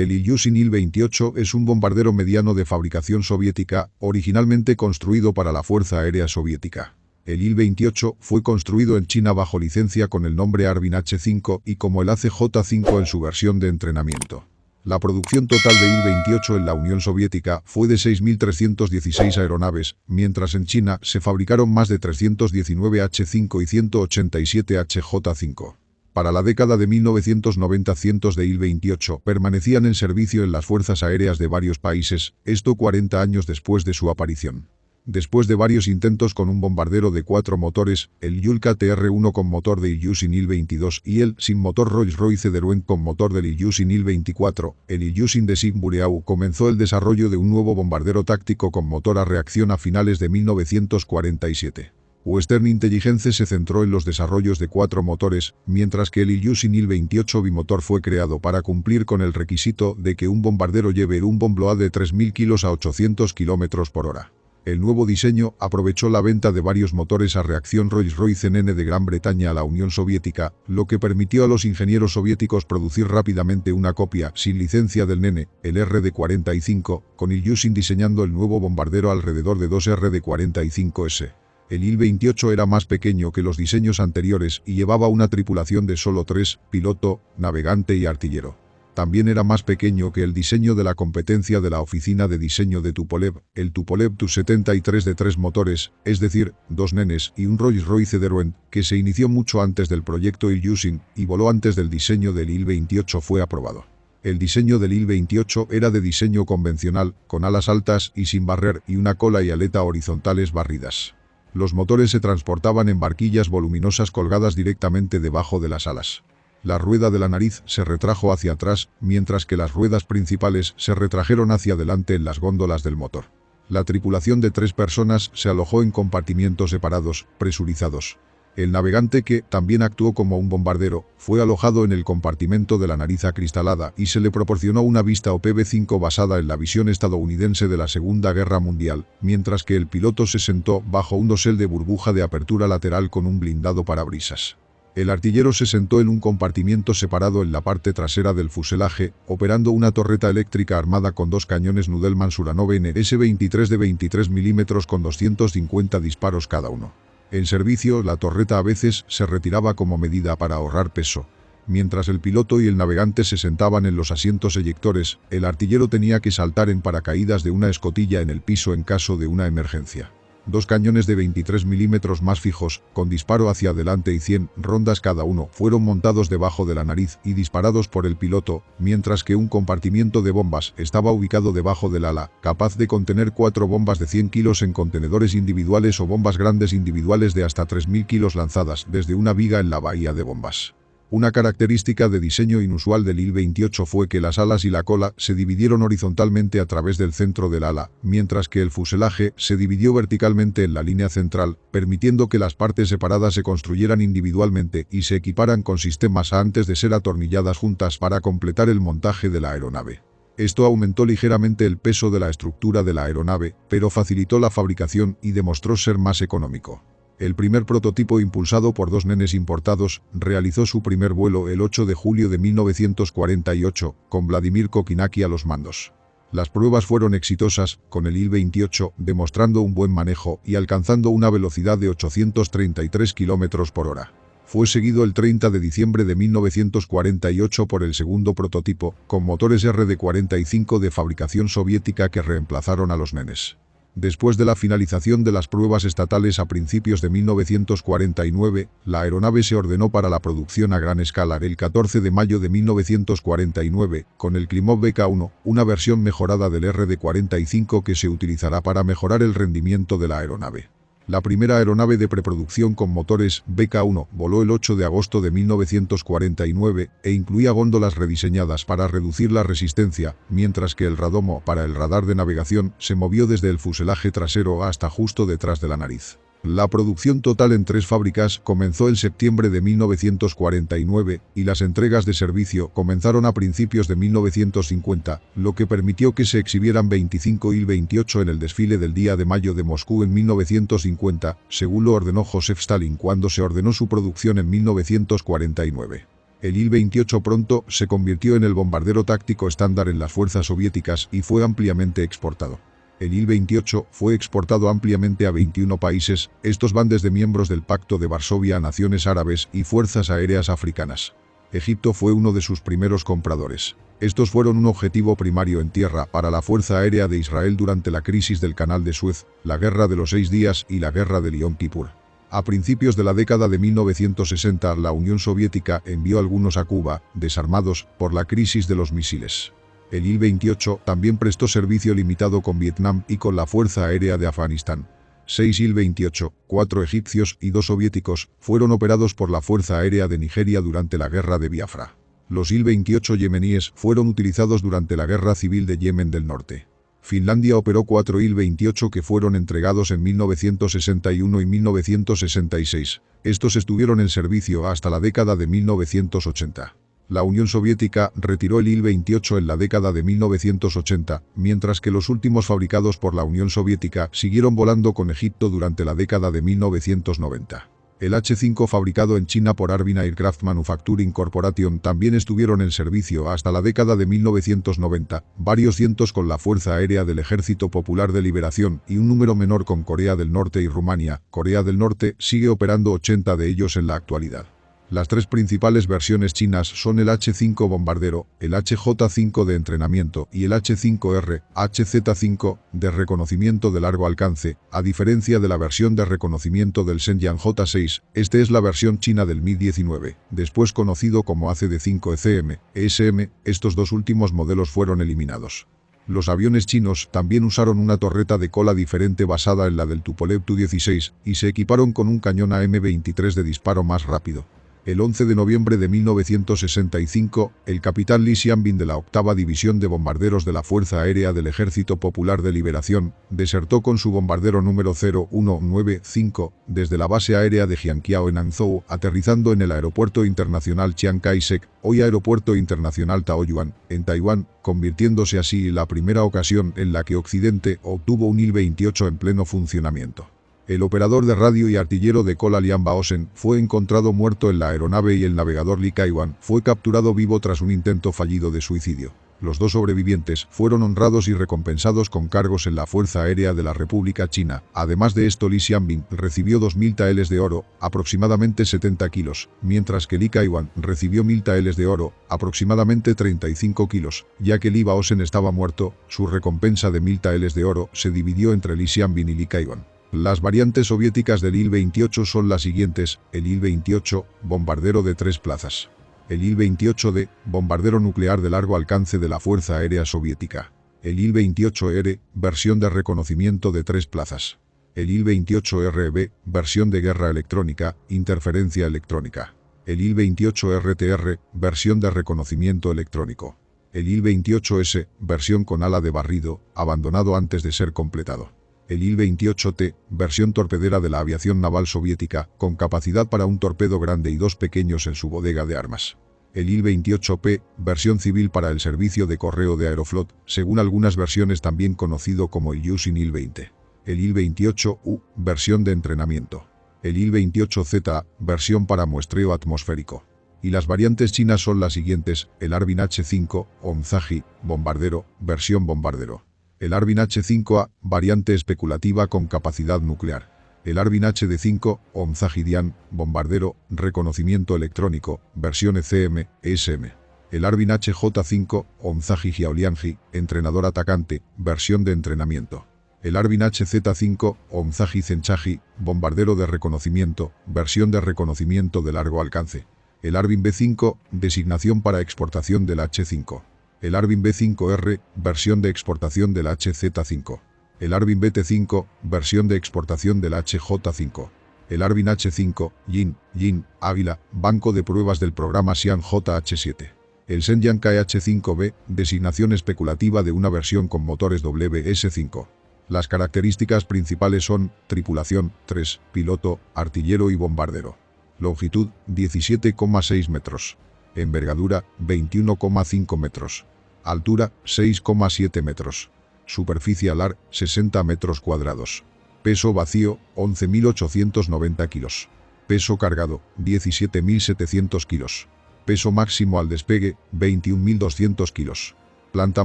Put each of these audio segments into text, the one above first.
El Ilyushin Il-28 es un bombardero mediano de fabricación soviética, originalmente construido para la Fuerza Aérea Soviética. El Il-28 fue construido en China bajo licencia con el nombre Harbin H-5 y como el ACJ-5 en su versión de entrenamiento. La producción total de Il-28 en la Unión Soviética fue de 6.316 aeronaves, mientras en China se fabricaron más de 319 H-5 y 187 HJ-5. Para la década de 1990 cientos de Il-28 permanecían en servicio en las fuerzas aéreas de varios países, esto 40 años después de su aparición. Después de varios intentos con un bombardero de 4 motores, el Yulka TR-1 con motor de Ilyushin Il-22 y el sin motor Rolls-Royce Derwent con motor del Ilyushin Il-24, el Ilyushin de Sigbureau comenzó el desarrollo de un nuevo bombardero táctico con motor a reacción a finales de 1947. Western Intelligence se centró en los desarrollos de 4 motores, mientras que el Ilyushin Il-28 bimotor fue creado para cumplir con el requisito de que un bombardero lleve un Bombload de 3.000 kilos a 800 km por hora. El nuevo diseño aprovechó la venta de varios motores a reacción Rolls-Royce NN de Gran Bretaña a la Unión Soviética, lo que permitió a los ingenieros soviéticos producir rápidamente una copia sin licencia del NN, el RD-45, con Ilyushin diseñando el nuevo bombardero alrededor de 2 RD-45S. El Il-28 era más pequeño que los diseños anteriores y llevaba una tripulación de solo 3, piloto, navegante y artillero. También era más pequeño que el diseño de la competencia de la oficina de diseño de Tupolev, el Tupolev Tu-73 de 3 motores, es decir, 2 nenes y un Rolls-Royce Derwent, que se inició mucho antes del proyecto Ilyushin y voló antes del diseño del Il-28 fue aprobado. El diseño del Il-28 era de diseño convencional, con alas altas y sin barrer y una cola y aleta horizontales barridas. Los motores se transportaban en barquillas voluminosas colgadas directamente debajo de las alas. La rueda de la nariz se retrajo hacia atrás, mientras que las ruedas principales se retrajeron hacia adelante en las góndolas del motor. La tripulación de 3 personas se alojó en compartimientos separados, presurizados. El navegante, que también actuó como un bombardero, fue alojado en el compartimento de la nariz acristalada y se le proporcionó una vista OPV-5 basada en la visión estadounidense de la Segunda Guerra Mundial, mientras que el piloto se sentó bajo un dosel de burbuja de apertura lateral con un blindado parabrisas. El artillero se sentó en un compartimiento separado en la parte trasera del fuselaje, operando una torreta eléctrica armada con 2 cañones Nudelman Suranov NS-23 de 23 mm con 250 disparos cada uno. En servicio, la torreta a veces se retiraba como medida para ahorrar peso. Mientras el piloto y el navegante se sentaban en los asientos eyectores, el artillero tenía que saltar en paracaídas de una escotilla en el piso en caso de una emergencia. 2 cañones de 23 mm más fijos, con disparo hacia adelante y 100 rondas cada uno, fueron montados debajo de la nariz y disparados por el piloto, mientras que un compartimiento de bombas estaba ubicado debajo del ala, capaz de contener 4 bombas de 100 kilos en contenedores individuales o bombas grandes individuales de hasta 3.000 kilos lanzadas desde una viga en la bahía de bombas. Una característica de diseño inusual del Il-28 fue que las alas y la cola se dividieron horizontalmente a través del centro del ala, mientras que el fuselaje se dividió verticalmente en la línea central, permitiendo que las partes separadas se construyeran individualmente y se equiparan con sistemas antes de ser atornilladas juntas para completar el montaje de la aeronave. Esto aumentó ligeramente el peso de la estructura de la aeronave, pero facilitó la fabricación y demostró ser más económico. El primer prototipo, impulsado por 2 nenes importados, realizó su primer vuelo el 8 de julio de 1948, con Vladimir Kokinaki a los mandos. Las pruebas fueron exitosas, con el Il-28 demostrando un buen manejo y alcanzando una velocidad de 833 km por hora. Fue seguido el 30 de diciembre de 1948 por el segundo prototipo, con motores RD-45 de fabricación soviética que reemplazaron a los nenes. Después de la finalización de las pruebas estatales a principios de 1949, la aeronave se ordenó para la producción a gran escala el 14 de mayo de 1949, con el Klimov BK-1, una versión mejorada del RD-45 que se utilizará para mejorar el rendimiento de la aeronave. La primera aeronave de preproducción con motores BK-1 voló el 8 de agosto de 1949 e incluía góndolas rediseñadas para reducir la resistencia, mientras que el radomo para el radar de navegación se movió desde el fuselaje trasero hasta justo detrás de la nariz. La producción total en 3 fábricas comenzó en septiembre de 1949 y las entregas de servicio comenzaron a principios de 1950, lo que permitió que se exhibieran 25 Il-28 en el desfile del Día de Mayo de Moscú en 1950, según lo ordenó Joseph Stalin cuando se ordenó su producción en 1949. El Il-28 pronto se convirtió en el bombardero táctico estándar en las fuerzas soviéticas y fue ampliamente exportado. El Il-28 fue exportado ampliamente a 21 países, estos van desde miembros del Pacto de Varsovia a naciones árabes y fuerzas aéreas africanas. Egipto fue uno de sus primeros compradores. Estos fueron un objetivo primario en tierra para la Fuerza Aérea de Israel durante la crisis del Canal de Suez, la Guerra de los 6 Días y la Guerra de Yom Kippur. A principios de la década de 1960, la Unión Soviética envió algunos a Cuba, desarmados por la crisis de los misiles. El Il-28 también prestó servicio limitado con Vietnam y con la Fuerza Aérea de Afganistán. 6 Il-28, 4 egipcios y 2 soviéticos, fueron operados por la Fuerza Aérea de Nigeria durante la Guerra de Biafra. Los Il-28 yemeníes fueron utilizados durante la Guerra Civil de Yemen del Norte. Finlandia operó 4 Il-28 que fueron entregados en 1961 y 1966. Estos estuvieron en servicio hasta la década de 1980. La Unión Soviética retiró el Il-28 en la década de 1980, mientras que los últimos fabricados por la Unión Soviética siguieron volando con Egipto durante la década de 1990. El H-5 fabricado en China por Harbin Aircraft Manufacturing Corporation también estuvieron en servicio hasta la década de 1990, varios cientos con la Fuerza Aérea del Ejército Popular de Liberación y un número menor con Corea del Norte y Rumania. Corea del Norte sigue operando 80 de ellos en la actualidad. Las tres principales versiones chinas son el H-5 bombardero, el HJ-5 de entrenamiento y el H-5R, HZ-5 de reconocimiento de largo alcance, a diferencia de la versión de reconocimiento del Shenyang J-6. Este es la versión china del Mi-19, después conocido como ACD-5 ECM, ESM. Estos dos últimos modelos fueron eliminados. Los aviones chinos también usaron una torreta de cola diferente basada en la del Tupolev Tu-16 y se equiparon con un cañón AM-23 de disparo más rápido. El 11 de noviembre de 1965, el capitán Lee Xianbin de la 8ª División de Bombarderos de la Fuerza Aérea del Ejército Popular de Liberación desertó con su bombardero número 0195 desde la base aérea de Jianqiao en Hangzhou, aterrizando en el Aeropuerto Internacional Chiang Kai-shek, hoy Aeropuerto Internacional Taoyuan, en Taiwán, convirtiéndose así en la primera ocasión en la que Occidente obtuvo un Il-28 en pleno funcionamiento. El operador de radio y artillero de cola Lian Baosen fue encontrado muerto en la aeronave y el navegador Li Kaiwan fue capturado vivo tras un intento fallido de suicidio. Los dos sobrevivientes fueron honrados y recompensados con cargos en la Fuerza Aérea de la República China. Además de esto, Lee Xianbin recibió 2.000 taeles de oro, aproximadamente 70 kilos, mientras que Li Kaiwan recibió 1.000 taeles de oro, aproximadamente 35 kilos. Ya que Li Baosen estaba muerto, su recompensa de 1.000 taeles de oro se dividió entre Lee Xianbin y Li Kaiwan. Las variantes soviéticas del Il-28 son las siguientes: el Il-28, bombardero de 3 plazas. El Il-28D, bombardero nuclear de largo alcance de la Fuerza Aérea Soviética. El Il-28R, versión de reconocimiento de 3 plazas. El Il-28RB, versión de guerra electrónica, interferencia electrónica. El Il-28RTR, versión de reconocimiento electrónico. El Il-28S, versión con ala de barrido, abandonado antes de ser completado. El Il-28T, versión torpedera de la aviación naval soviética, con capacidad para un torpedo grande y 2 pequeños en su bodega de armas. El Il-28P, versión civil para el servicio de correo de Aeroflot, según algunas versiones también conocido como el Yushin Il-20. El Il-28U, versión de entrenamiento. El Il-28Z, versión para muestreo atmosférico. Y las variantes chinas son las siguientes: el Harbin H-5, Onzaji, bombardero, versión bombardero. El Harbin H-5A, variante especulativa con capacidad nuclear. El Harbin HD-5, Onzaji-Dian, bombardero, reconocimiento electrónico, versión ECM, ESM. El Harbin HJ-5, Onzaji-Jiaolianji, entrenador atacante, versión de entrenamiento. El Harbin HZ-5, Onzaji-Zenchaji, bombardero de reconocimiento, versión de reconocimiento de largo alcance. El Harbin B-5, designación para exportación del H-5. El Harbin B-5R, versión de exportación del HZ-5. El Harbin BT-5, versión de exportación del HJ-5. El Harbin H-5, Yin, Águila, banco de pruebas del programa Xi'an JH-7. El Shenyang KH-5B, designación especulativa de una versión con motores WS-5. Las características principales son: tripulación, 3, piloto, artillero y bombardero. Longitud, 17,6 metros. Envergadura, 21,5 metros. Altura, 6,7 metros. Superficie alar, 60 metros cuadrados. Peso vacío, 11.890 kilos. Peso cargado, 17.700 kilos. Peso máximo al despegue, 21.200 kilos. Planta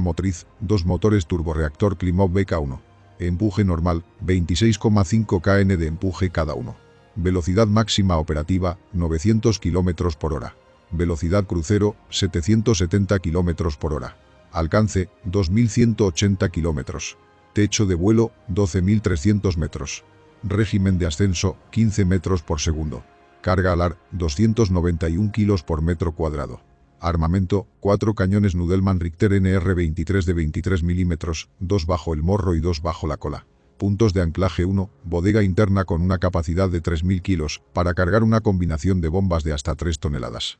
motriz, 2 motores turborreactor Klimov BK1. Empuje normal, 26,5 kN de empuje cada uno. Velocidad máxima operativa, 900 km por hora. Velocidad crucero, 770 km por hora. Alcance, 2.180 km. Techo de vuelo, 12.300 metros. Régimen de ascenso, 15 metros por segundo. Carga alar, 291 kilos por metro cuadrado. Armamento, 4 cañones Nudelman Richter NR-23 de 23 milímetros, 2 bajo el morro y 2 bajo la cola. Puntos de anclaje 1, bodega interna con una capacidad de 3.000 kilos, para cargar una combinación de bombas de hasta 3 toneladas.